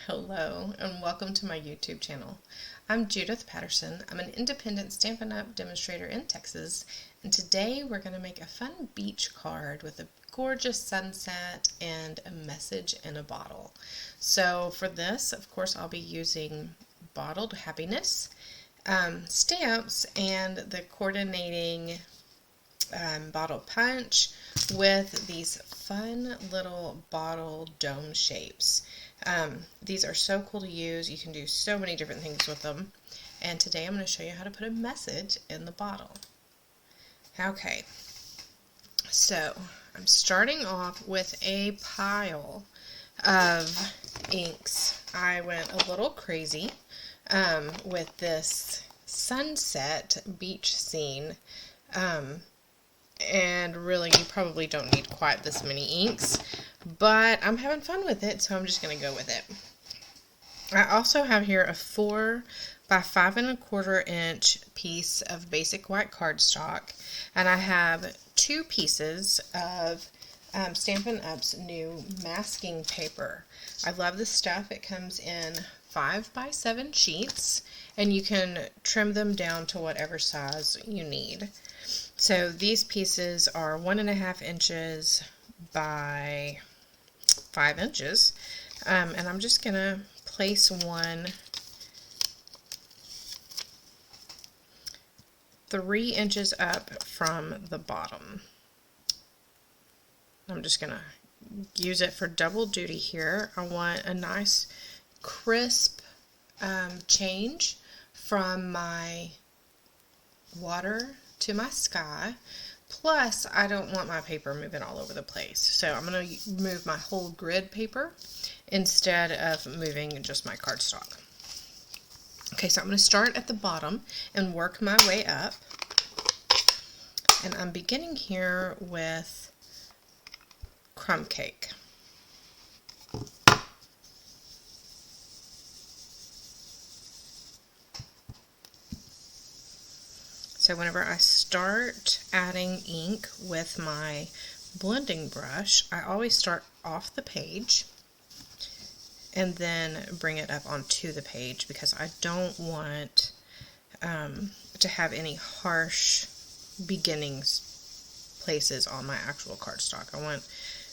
Hello and welcome to my YouTube channel. I'm Judith Patterson. I'm an independent Stampin' Up! Demonstrator in Texas, and today we're going to make a fun beach card with a gorgeous sunset and a message in a bottle. So for this, of course, I'll be using Bottled Happiness stamps and the coordinating bottle punch with these fun little bottle dome shapes. These are so cool to use. You can do so many different things with them. And today I'm going to show you how to put a message in the bottle. Okay, so I'm starting off with a pile of inks. I went a little crazy with this sunset beach scene. And really, you probably don't need quite this many inks, but I'm having fun with it, so I'm just going to go with it. I also have here a 4 by 5 1/4 inch piece of basic white cardstock, and I have 2 pieces of Stampin' Up's new masking paper. I love this stuff. It comes in 5 by 7 sheets, and you can trim them down to whatever size you need. So these pieces are 1.5 inches by 5 inches, and I'm just going to place one 3 inches up from the bottom. I'm just going to use it for double duty here. I want a nice crisp change from my water to my sky, plus I don't want my paper moving all over the place, so I'm going to move my whole grid paper instead of moving just my cardstock. Okay, so I'm going to start at the bottom and work my way up, and I'm beginning here with crumb cake. So whenever I start adding ink with my blending brush, I always start off the page and then bring it up onto the page, because I don't want to have any harsh beginning places on my actual cardstock. I want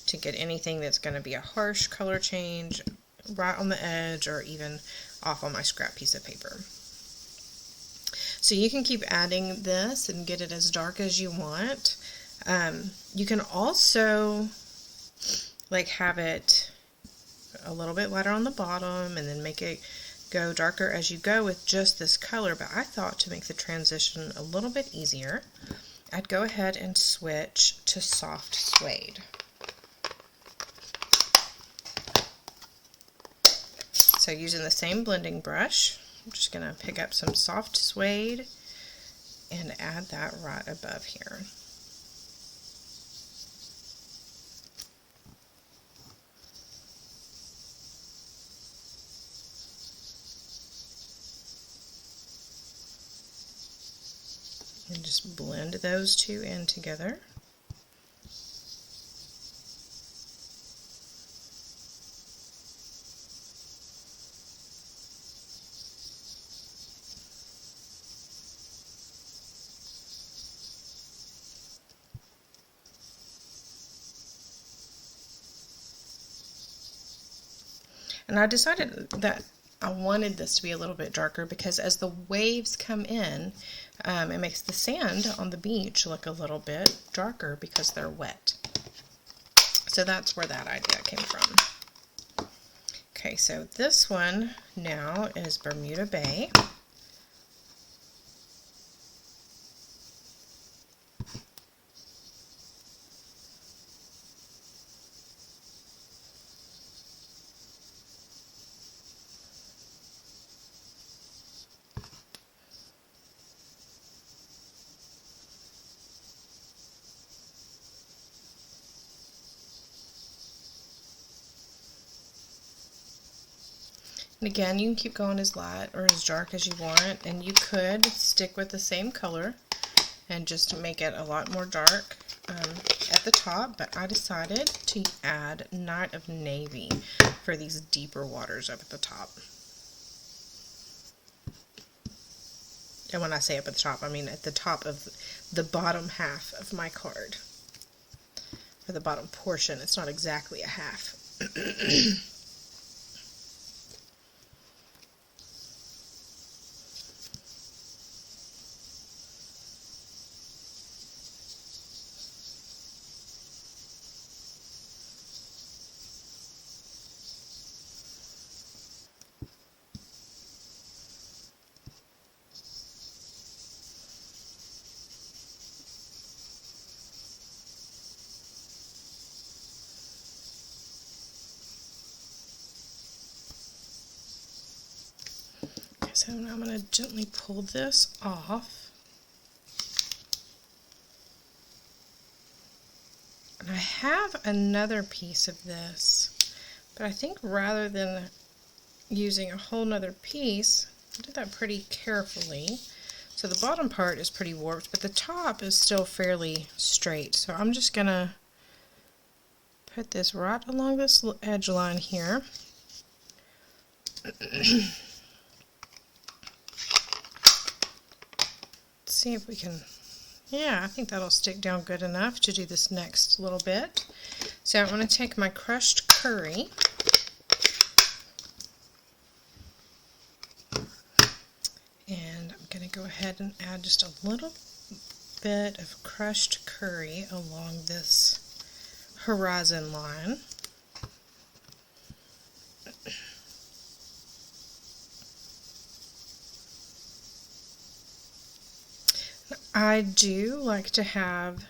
to get anything that's going to be a harsh color change right on the edge or even off on my scrap piece of paper. So you can keep adding this and get it as dark as you want. You can also have it a little bit lighter on the bottom and then make it go darker as you go with just this color. But I thought to make the transition a little bit easier, I'd go ahead and switch to soft suede. So using the same blending brush, I'm just going to pick up some soft suede and add that right above here. And just blend those two in together. And I decided that I wanted this to be a little bit darker because as the waves come in, it makes the sand on the beach look a little bit darker because they're wet. So that's where that idea came from. Okay, so this one now is Bermuda Bay. And again, you can keep going as light or as dark as you want, and you could stick with the same color and just make it a lot more dark at the top, but I decided to add Night of Navy for these deeper waters up at the top. And when I say up at the top, I mean at the top of the bottom half of my card. Or the bottom portion. It's not exactly a half. So now I'm going to gently pull this off. And I have another piece of this, but I think rather than using a whole nother piece, I did that pretty carefully. So the bottom part is pretty warped, but the top is still fairly straight. So I'm just going to put this right along this edge line here. See if we can, yeah, I think that'll stick down good enough to do this next little bit. So I'm going to take my crushed curry and I'm going to go ahead and add just a little bit of crushed curry along this horizon line. I do like to have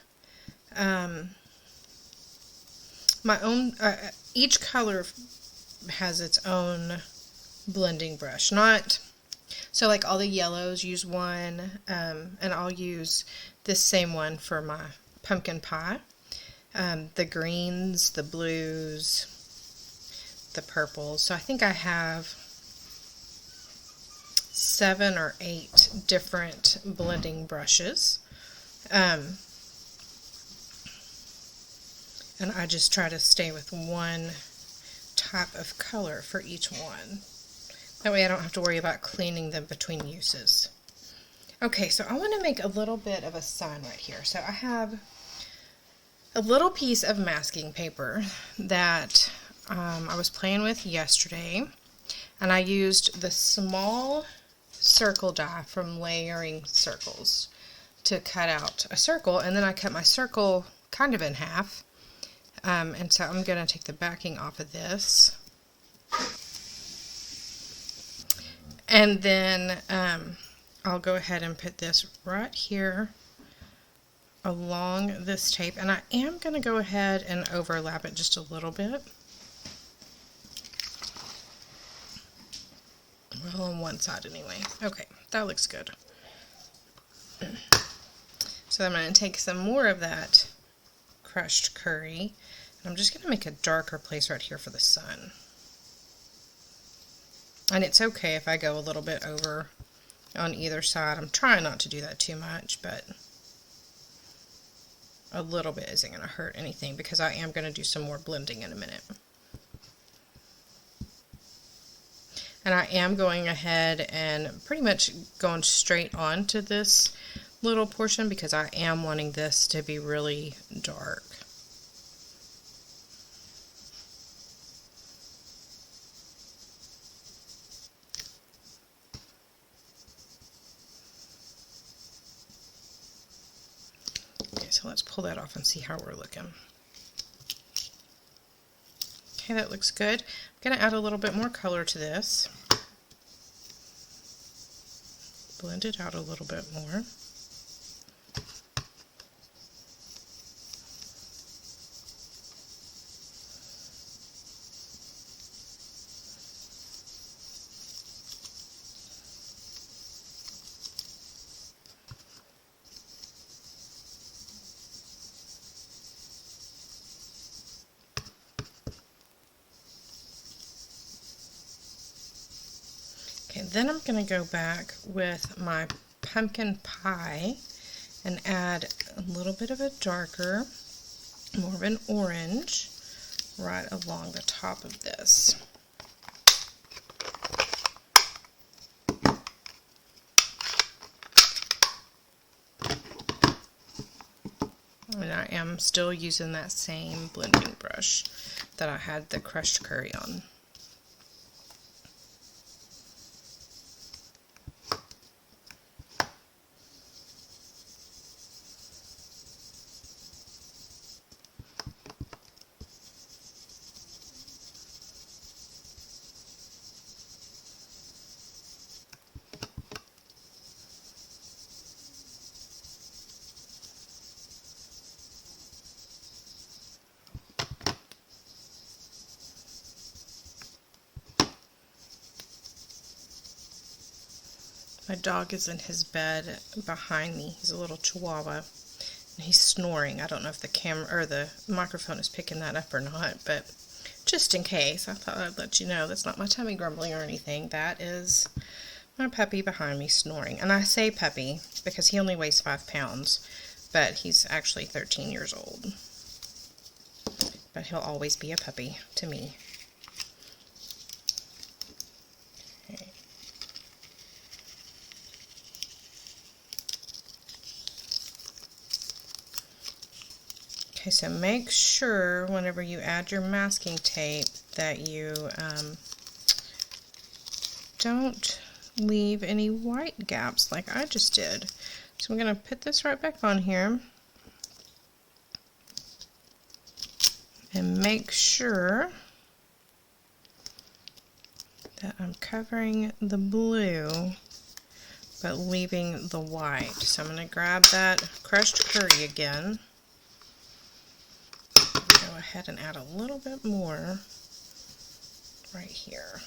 my own, each color has its own blending brush. So like all the yellows, use one, and I'll use this same one for my pumpkin pie. The greens, the blues, the purples. So I think I have 7 or 8 different blending brushes, and I just try to stay with one type of color for each one. That way I don't have to worry about cleaning them between uses. Okay, so I want to make a little bit of a sign right here. So I have a little piece of masking paper that I was playing with yesterday, and I used the small circle die from Layering Circles to cut out a circle, and then I cut my circle kind of in half, and so I'm going to take the backing off of this, and then I'll go ahead and put this right here along this tape, and I am going to go ahead and overlap it just a little bit. Well, on one side anyway. Okay, that looks good. So I'm going to take some more of that crushed curry, and I'm just going to make a darker place right here for the sun. And it's okay if I go a little bit over on either side. I'm trying not to do that too much, but a little bit isn't going to hurt anything because I am going to do some more blending in a minute. And I am going ahead and pretty much going straight on to this little portion because I am wanting this to be really dark. Okay, so let's pull that off and see how we're looking. Okay, that looks good. I'm going to add a little bit more color to this. Blend it out a little bit more. Okay, then I'm going to go back with my pumpkin pie and add a little bit of a darker, more of an orange, right along the top of this. And I am still using that same blending brush that I had the crushed curry on. My dog is in his bed behind me. He's a little chihuahua, and he's snoring. I don't know if the camera or the microphone is picking that up or not, but just in case, I thought I'd let you know that's not my tummy grumbling or anything. That is my puppy behind me snoring. And I say puppy because he only weighs 5 pounds, but he's actually 13 years old. But he'll always be a puppy to me. Okay, so make sure whenever you add your masking tape that you don't leave any white gaps like I just did. So I'm going to put this right back on here and make sure that I'm covering the blue but leaving the white. So I'm going to grab that crushed curry again. Go ahead and add a little bit more right here.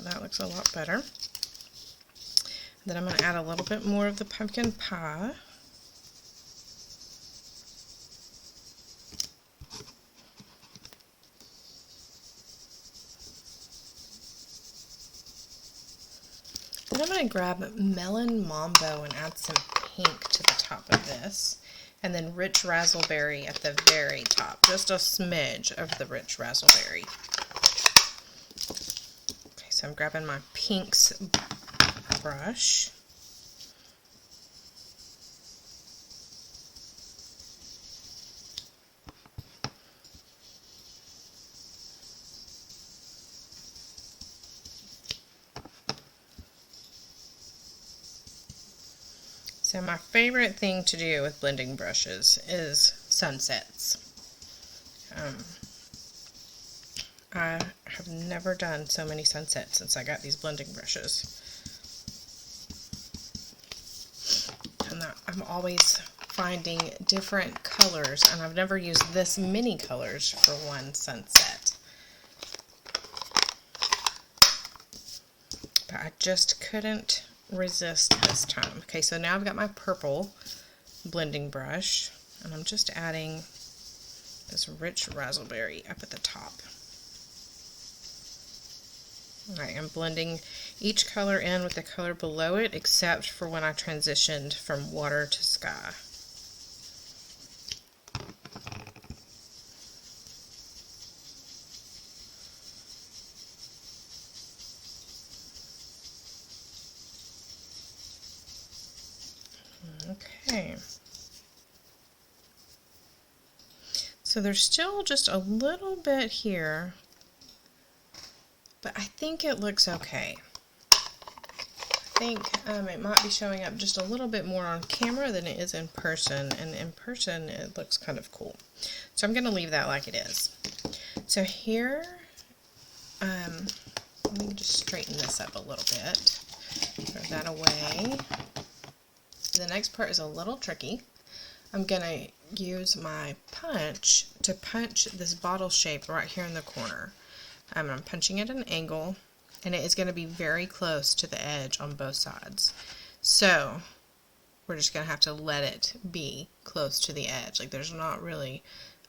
That looks a lot better. Then I'm going to add a little bit more of the pumpkin pie. Then I'm going to grab Melon Mambo and add some pink to the top of this. And then rich raspberry at the very top. Just a smidge of the rich raspberry. So I'm grabbing my pinks brush. So my favorite thing to do with blending brushes is sunsets. I have never done so many sunsets since I got these blending brushes. And I'm always finding different colors, and I've never used this many colors for one sunset. But I just couldn't resist this time. Okay, so now I've got my purple blending brush, and I'm just adding this rich raspberry up at the top. Alright, I'm blending each color in with the color below it, except for when I transitioned from water to sky. Okay. So there's still just a little bit here, but I think it looks okay. I think it might be showing up just a little bit more on camera than it is in person, and in person it looks kind of cool. So I'm going to leave that like it is. So here, let me just straighten this up a little bit. Throw that away. The next part is a little tricky. I'm going to use my punch to punch this bottle shape right here in the corner. I'm punching at an angle, and it is going to be very close to the edge on both sides. So we're just going to have to let it be close to the edge. Like, there's not really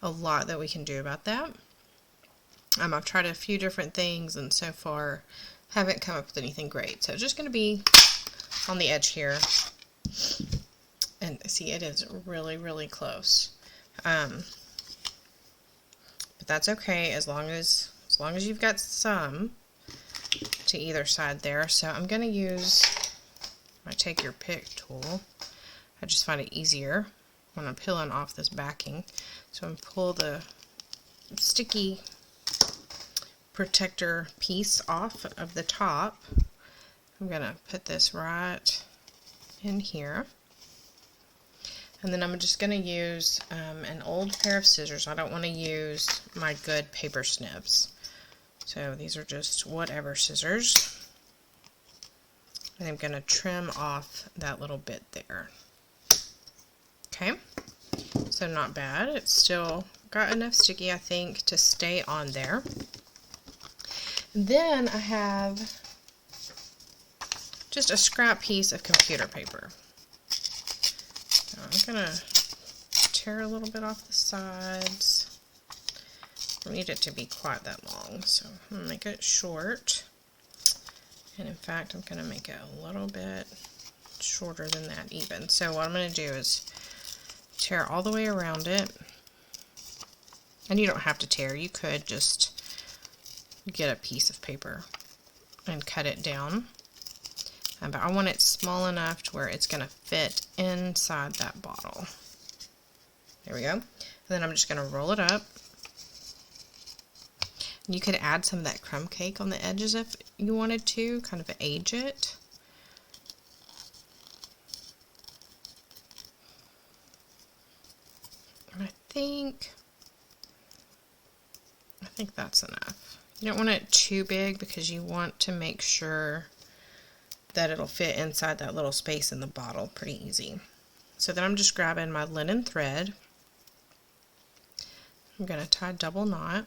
a lot that we can do about that. I've tried a few different things, and so far haven't come up with anything great. So it's just going to be on the edge here. And see, it is really, really close. But that's okay as long as you've got some to either side there. So I'm going to use my take your pick tool. I just find it easier when I'm peeling off this backing. So I'm going to pull the sticky protector piece off of the top. I'm going to put this right in here. And then I'm just going to use an old pair of scissors. I don't want to use my good paper snips. So these are just whatever scissors. And I'm going to trim off that little bit there. Okay, so not bad. It's still got enough sticky, I think, to stay on there. Then I have just a scrap piece of computer paper. So I'm going to tear a little bit off the sides. I don't need it to be quite that long, so I'm going to make it short. And in fact, I'm going to make it a little bit shorter than that even. So what I'm going to do is tear all the way around it. And you don't have to tear. You could just get a piece of paper and cut it down. But I want it small enough to where it's going to fit inside that bottle. There we go. And then I'm just going to roll it up. You could add some of that crumb cake on the edges if you wanted to, kind of age it. And I think that's enough. You don't want it too big because you want to make sure that it'll fit inside that little space in the bottle pretty easy. So then I'm just grabbing my linen thread. I'm going to tie a double knot.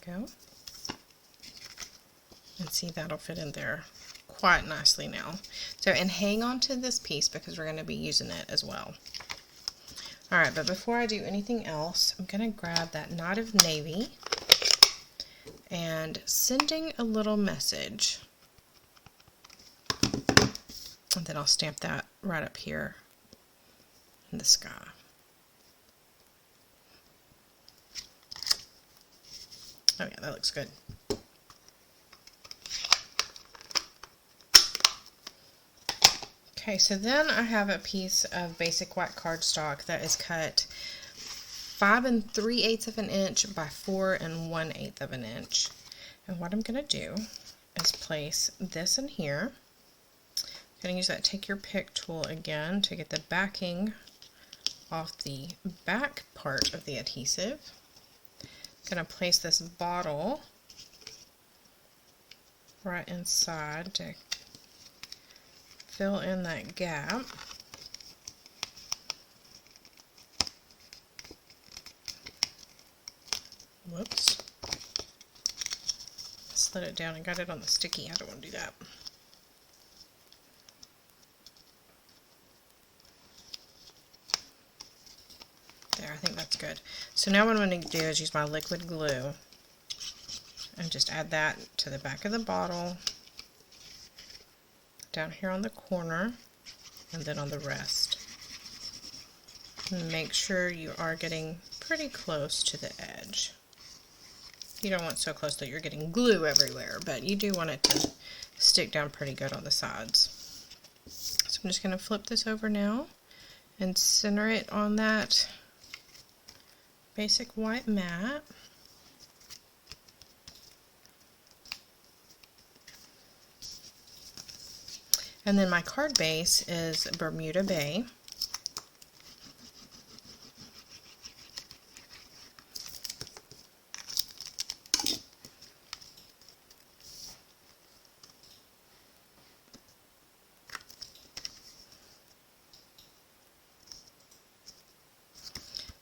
Go. And see, that'll fit in there quite nicely now. So, and hang on to this piece because we're going to be using it as well. Alright, but before I do anything else, I'm going to grab that knot of navy and sending a little message. And then I'll stamp that right up here in the sky. Oh yeah, that looks good. Okay, so then I have a piece of basic white cardstock that is cut 5 3/8 of an inch by 4 1/8 of an inch. And what I'm going to do is place this in here. I'm going to use that take your pick tool again to get the backing off the back part of the adhesive. I'm going to place this bottle right inside to fill in that gap. Whoops. Slid it down and got it on the sticky. I don't want to do that. There, I think that's good. So now what I'm going to do is use my liquid glue and just add that to the back of the bottle, down here on the corner, and then on the rest. Make sure you are getting pretty close to the edge. You don't want so close that you're getting glue everywhere, but you do want it to stick down pretty good on the sides. So I'm just going to flip this over now and center it on that basic white mat. And then my card base is Bermuda Bay.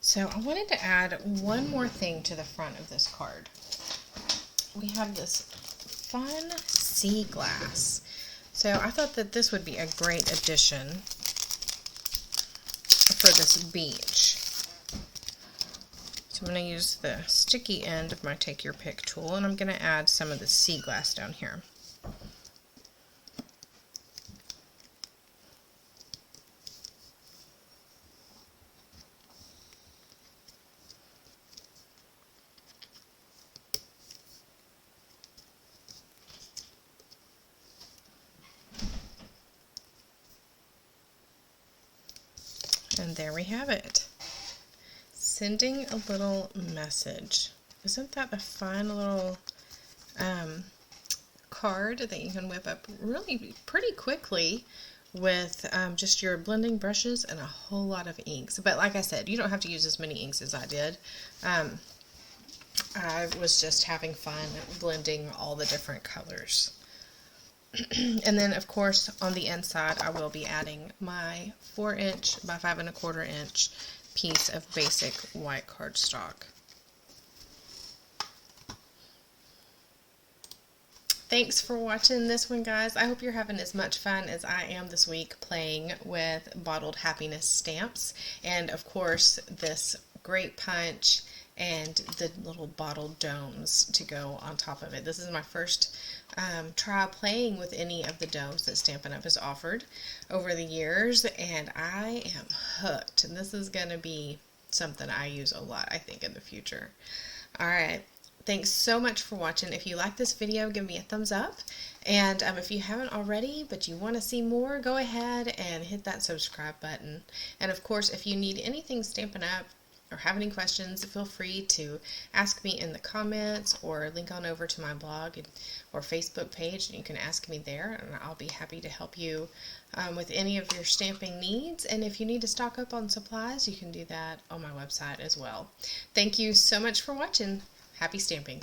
So I wanted to add one more thing to the front of this card. We have this fun sea glass. So I thought that this would be a great addition for this beach. So I'm going to use the sticky end of my Take Your Pick tool, and I'm going to add some of the sea glass down here. And there we have it. Sending a little message. Isn't that a fun little card that you can whip up really pretty quickly with just your blending brushes and a whole lot of inks. But like I said, you don't have to use as many inks as I did. I was just having fun blending all the different colors. And then, of course, on the inside, I will be adding my 4" by 5 1/4" piece of basic white cardstock. Thanks for watching this one, guys. I hope you're having as much fun as I am this week playing with Bottled Happiness stamps. And, of course, this Great Punch and the little bottle domes to go on top of it. This is my first try playing with any of the domes that Stampin' Up! Has offered over the years, and I am hooked. And this is going to be something I use a lot, I think, in the future. Alright, thanks so much for watching. If you like this video, give me a thumbs up. And if you haven't already, but you want to see more, go ahead and hit that subscribe button. And of course, if you need anything Stampin' Up! Or have any questions, feel free to ask me in the comments or link on over to my blog or Facebook page, and you can ask me there, and I'll be happy to help you with any of your stamping needs. And if you need to stock up on supplies, you can do that on my website as well. Thank you so much for watching. Happy stamping!